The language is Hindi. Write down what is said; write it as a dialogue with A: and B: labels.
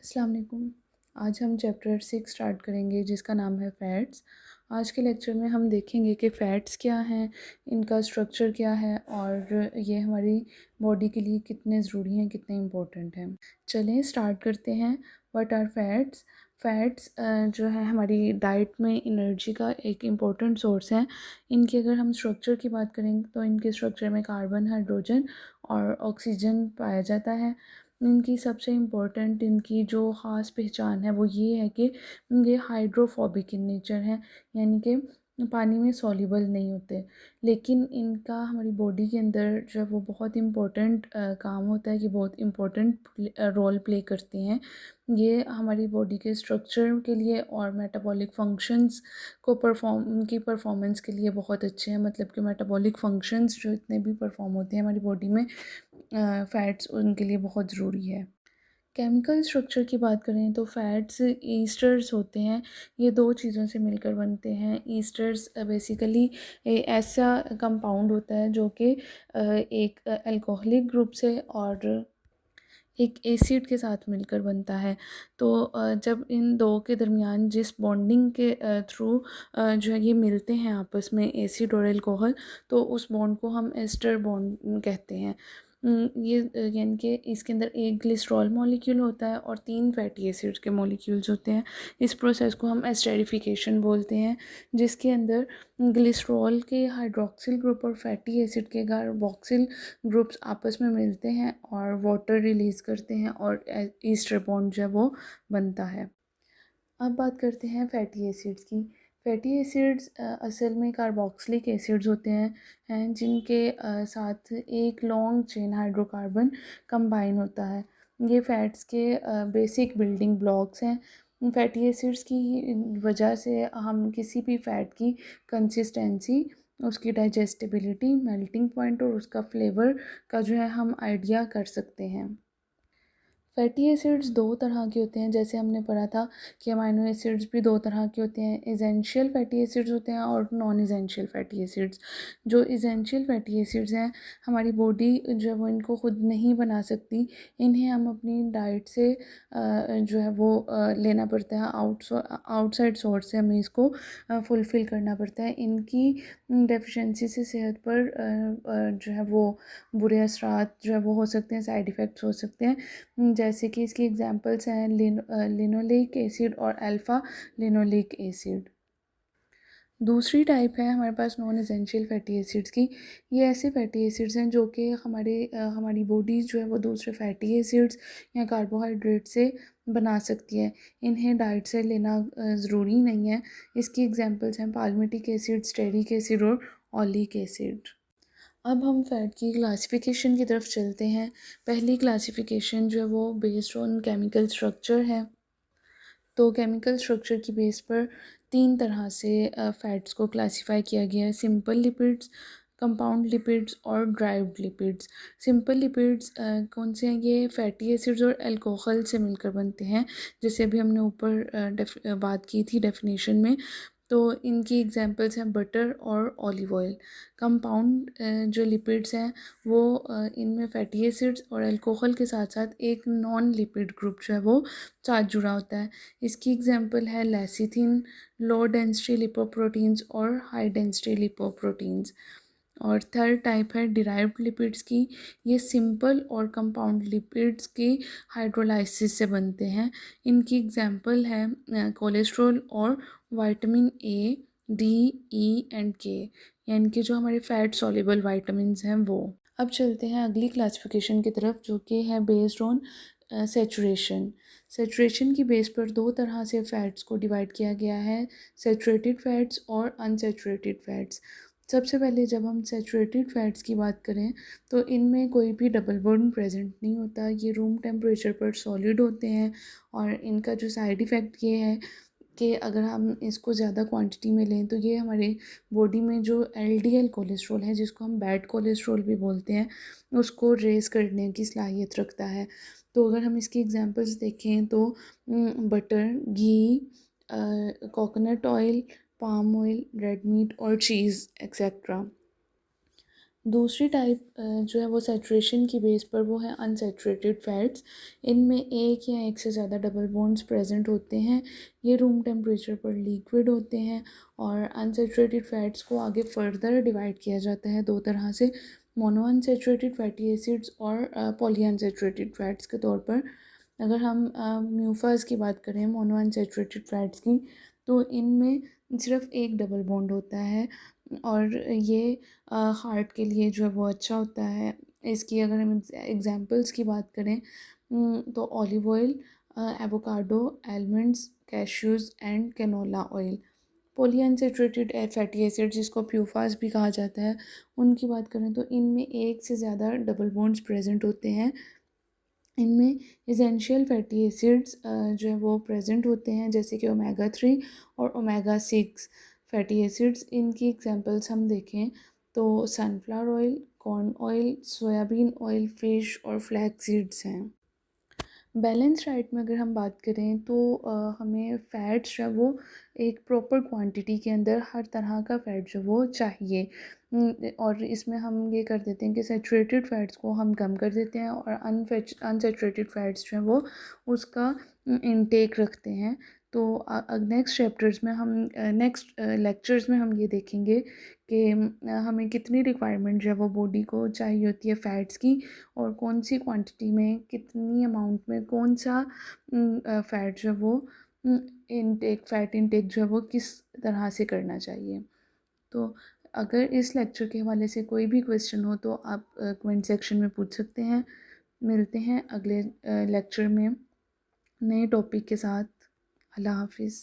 A: अस्सलाम वालेकुम। आज हम चैप्टर 6 स्टार्ट करेंगे जिसका नाम है फ़ैट्स। आज के लेक्चर में हम देखेंगे कि फ़ैट्स क्या हैं, इनका स्ट्रक्चर क्या है और ये हमारी बॉडी के लिए कितने ज़रूरी हैं, कितने इम्पोर्टेंट हैं। चलें स्टार्ट करते हैं। What are fats? फ़ैट्स जो है हमारी डाइट में एनर्जी का एक इम्पोर्टेंट सोर्स है। इनकी अगर हम स्ट्रक्चर की बात करें तो इनके स्ट्रक्चर में कार्बन, हाइड्रोजन और ऑक्सीजन पाया जाता है। इनकी सबसे इम्पोर्टेंट इनकी जो ख़ास पहचान है वो ये है कि ये हाइड्रोफोबिक इन नेचर हैं, यानी कि पानी में सॉल्युबल नहीं होते। लेकिन इनका हमारी बॉडी के अंदर जो है वो बहुत इम्पोर्टेंट काम होता है कि बहुत इम्पोर्टेंट रोल प्ले करते हैं। ये हमारी बॉडी के स्ट्रक्चर के लिए और मेटाबॉलिक फंक्शंस को उनकी परफॉर्मेंस के लिए बहुत अच्छे हैं। मतलब कि मेटाबॉलिक फंक्शंस जो इतने भी परफॉर्म होते हैं हमारी बॉडी में, फ़ैट्स उनके लिए बहुत ज़रूरी है। केमिकल स्ट्रक्चर की बात करें तो फ़ैट्स ईस्टर्स होते हैं। ये दो चीज़ों से मिलकर बनते हैं। ईस्टर्स बेसिकली ऐसा कंपाउंड होता है जो कि एक अल्कोहलिक ग्रुप से और एक एसिड के साथ मिलकर बनता है। तो जब इन दो के दरमियान जिस बॉन्डिंग के थ्रू जो है ये मिलते हैं आपस में, एसिड और अल्कोहल, तो उस बॉन्ड को हम एस्टर बॉन्ड कहते हैं। ये यानी कि इसके अंदर एक ग्लिसरॉल मॉलिक्यूल होता है और 3 फैटी एसिड्स के मॉलिक्यूल्स होते हैं। इस प्रोसेस को हम एस्टेरिफिकेशन बोलते हैं, जिसके अंदर ग्लिसरॉल के हाइड्रॉक्सिल ग्रुप और फैटी एसिड के कार्बोक्सिल ग्रुप्स आपस में मिलते हैं और वाटर रिलीज़ करते हैं और ईस्टर बॉन्ड जो है वो बनता है। अब बात करते हैं फैटी एसिड्स की। फैटी एसिड्स असल में कार्बोक्सिलिक एसिड्स होते हैं जिनके साथ एक लॉन्ग चेन हाइड्रोकार्बन कंबाइन होता है। ये फ़ैट्स के बेसिक बिल्डिंग ब्लॉक्स हैं। फैटी एसिड्स की वजह से हम किसी भी फ़ैट की कंसिस्टेंसी, उसकी डाइजेस्टिबिलिटी, मेल्टिंग पॉइंट और उसका फ्लेवर का जो है हम आइडिया कर सकते हैं। फैटी एसिड्स दो तरह के होते हैं, जैसे हमने पढ़ा था कि अमाइनो एसिड्स भी दो तरह के होते हैं। एसेंशियल फैटी एसिड्स होते हैं और नॉन एसेंशियल फैटी एसिड्स। जो एसेंशियल फैटी एसिड्स हैं, हमारी बॉडी जो है वो इनको खुद नहीं बना सकती। इन्हें हम अपनी डाइट से जो है वो लेना पड़ता है। आउटसाइड सोर्स से हमें इसको फुलफ़िल करना पड़ता है। इनकी डेफिशिएंसी से सेहत पर जो है वो बुरे असरात जो है वो हो सकते हैं, साइड इफ़ेक्ट्स हो सकते हैं। जैसे कि इसकी एग्जांपल्स हैं लिनोलेइक एसिड और अल्फ़ा लिनोलेइक एसिड। दूसरी टाइप है हमारे पास नॉन एसेंशियल फैटी एसिड्स की। ये ऐसे फैटी एसिड्स हैं जो कि हमारी बॉडी जो है वो दूसरे फैटी एसिड्स या कार्बोहाइड्रेट से बना सकती है। इन्हें डाइट से लेना ज़रूरी नहीं है। इसकी एग्जांपल्स हैं पाल्मिटिक एसिड, स्टेरिक एसिड और ऑलिक एसिड। अब हम फ़ैट की क्लासिफ़िकेशन की तरफ चलते हैं। पहली क्लासिफ़िकेशन जो है वो बेस्ड ऑन केमिकल स्ट्रक्चर है। तो केमिकल स्ट्रक्चर की बेस पर 3 तरह से फ़ैट्स को क्लासिफ़ाई किया गया है: सिंपल लिपिड्स, कंपाउंड लिपिड्स और ड्राइव्ड लिपिड्स। सिंपल लिपिड्स कौन से हैं? ये फैटी एसिड्स और अल्कोहल से मिलकर बनते हैं, जैसे अभी हमने ऊपर बात की थी डेफिनेशन में। तो इनकी एग्जांपल्स हैं बटर और ऑलिव ऑयल। कंपाउंड जो लिपिड्स हैं वो इनमें फैटी एसिड्स और अल्कोहल के साथ साथ एक नॉन लिपिड ग्रुप जो है वो साथ जुड़ा होता है। इसकी एग्जांपल है लेसिथिन, लो डेंसिटी लिपोप्रोटीन्स और हाई डेंसिटी लिपोप्रोटीन्स। और थर्ड टाइप है डिराइव्ड लिपिड्स की। ये सिंपल और कंपाउंड लिपिड्स की हाइड्रोलाइसिस से बनते हैं। इनकी एग्जांपल है कोलेस्ट्रॉल और vitamin A, D, E and के, यानी कि जो हमारे फैट सॉल्युबल विटामिन्स हैं वो। अब चलते हैं अगली क्लासिफिकेशन की तरफ, जो कि है बेस्ड ऑन सेचुरेशन। सेचुरेशन की बेस पर दो तरह से फ़ैट्स को डिवाइड किया गया है: सेचुरेटेड फ़ैट्स और अनसेचुरेटेड फ़ैट्स। सबसे पहले जब हम सेचुरेटेड फ़ैट्स की बात करें तो इनमें कोई भी डबल बॉन्ड प्रेजेंट नहीं होता। ये रूम टेम्परेचर पर सॉलिड होते हैं और इनका जो साइड इफ़ेक्ट ये है कि अगर हम इसको ज़्यादा क्वांटिटी में लें तो ये हमारे बॉडी में जो एलडीएल कोलेस्ट्रॉल है, जिसको हम बैड कोलेस्ट्रॉल भी बोलते हैं, उसको रेज़ करने की सलाहियत रखता है। तो अगर हम इसकी एग्जांपल्स देखें तो बटर, घी, coconut oil, palm oil, red meat और चीज़ एक्सेट्रा। दूसरी टाइप जो है वो सैचुरेशन की बेस पर, वो है अनसैचुरेटेड फैट्स। इनमें एक या एक से ज़्यादा डबल बॉन्ड्स प्रेजेंट होते हैं। ये रूम टेम्परेचर पर लिक्विड होते हैं। और अनसैचुरेटेड फैट्स को आगे फर्दर डिवाइड किया जाता है दो तरह से, मोनो अनसैचुरेटेड फैटी एसिड्स और पॉली अनसैचुरेटेड फैट्स के तौर पर। अगर हम म्यूफास की बात करें, मोनो अनसैचुरेटेड फैट्स की, तो इनमें सिर्फ एक डबल बॉन्ड होता है और ये हार्ट के लिए जो है वो अच्छा होता है। इसकी अगर हम एग्जांपल्स की बात करें, तो olive oil, avocado, almonds, cashews and canola oil. Polyunsaturated fatty acid, जिसको प्यूफास भी कहा जाता है, उनकी बात करें तो इनमें एक से ज़्यादा डबल बॉन्ड्स प्रेजेंट होते हैं। इनमें एसेंशियल फैटी एसिड्स जो है वो प्रेजेंट होते हैं, जैसे कि ओमेगा 3 और ओमेगा 6 फैटी एसिड्स। इनकी एग्जांपल्स हम देखें तो sunflower oil, corn oil, soybean oil, fish और फ्लैक्स सीड्स हैं। बैलेंस डाइट में अगर हम बात करें तो हमें फ़ैट्स जो है वो एक प्रॉपर क्वांटिटी के अंदर हर तरह का फ़ैट जो वो चाहिए। और इसमें हम ये कर देते हैं कि सैचुरेटेड फ़ैट्स को हम कम कर देते हैं और अनसैचुरेटेड फ़ैट्स जो हैं वो उसका इनटेक रखते हैं। तो नेक्स्ट चैप्टर्स में हम नेक्स्ट लेक्चर्स में हम ये देखेंगे कि हमें कितनी रिक्वायरमेंट जो है वो बॉडी को चाहिए होती है फ़ैट्स की, और कौन सी क्वांटिटी में कितनी अमाउंट में कौन सा फ़ैट जो है वो फ़ैट इनटेक जो है वो किस तरह से करना चाहिए। तो अगर इस लेक्चर के हवाले से कोई भी क्वेश्चन हो तो आप कमेंट सेक्शन में पूछ सकते हैं। मिलते हैं अगले लेक्चर में नए टॉपिक के साथ। अल्लाह हाफिज़।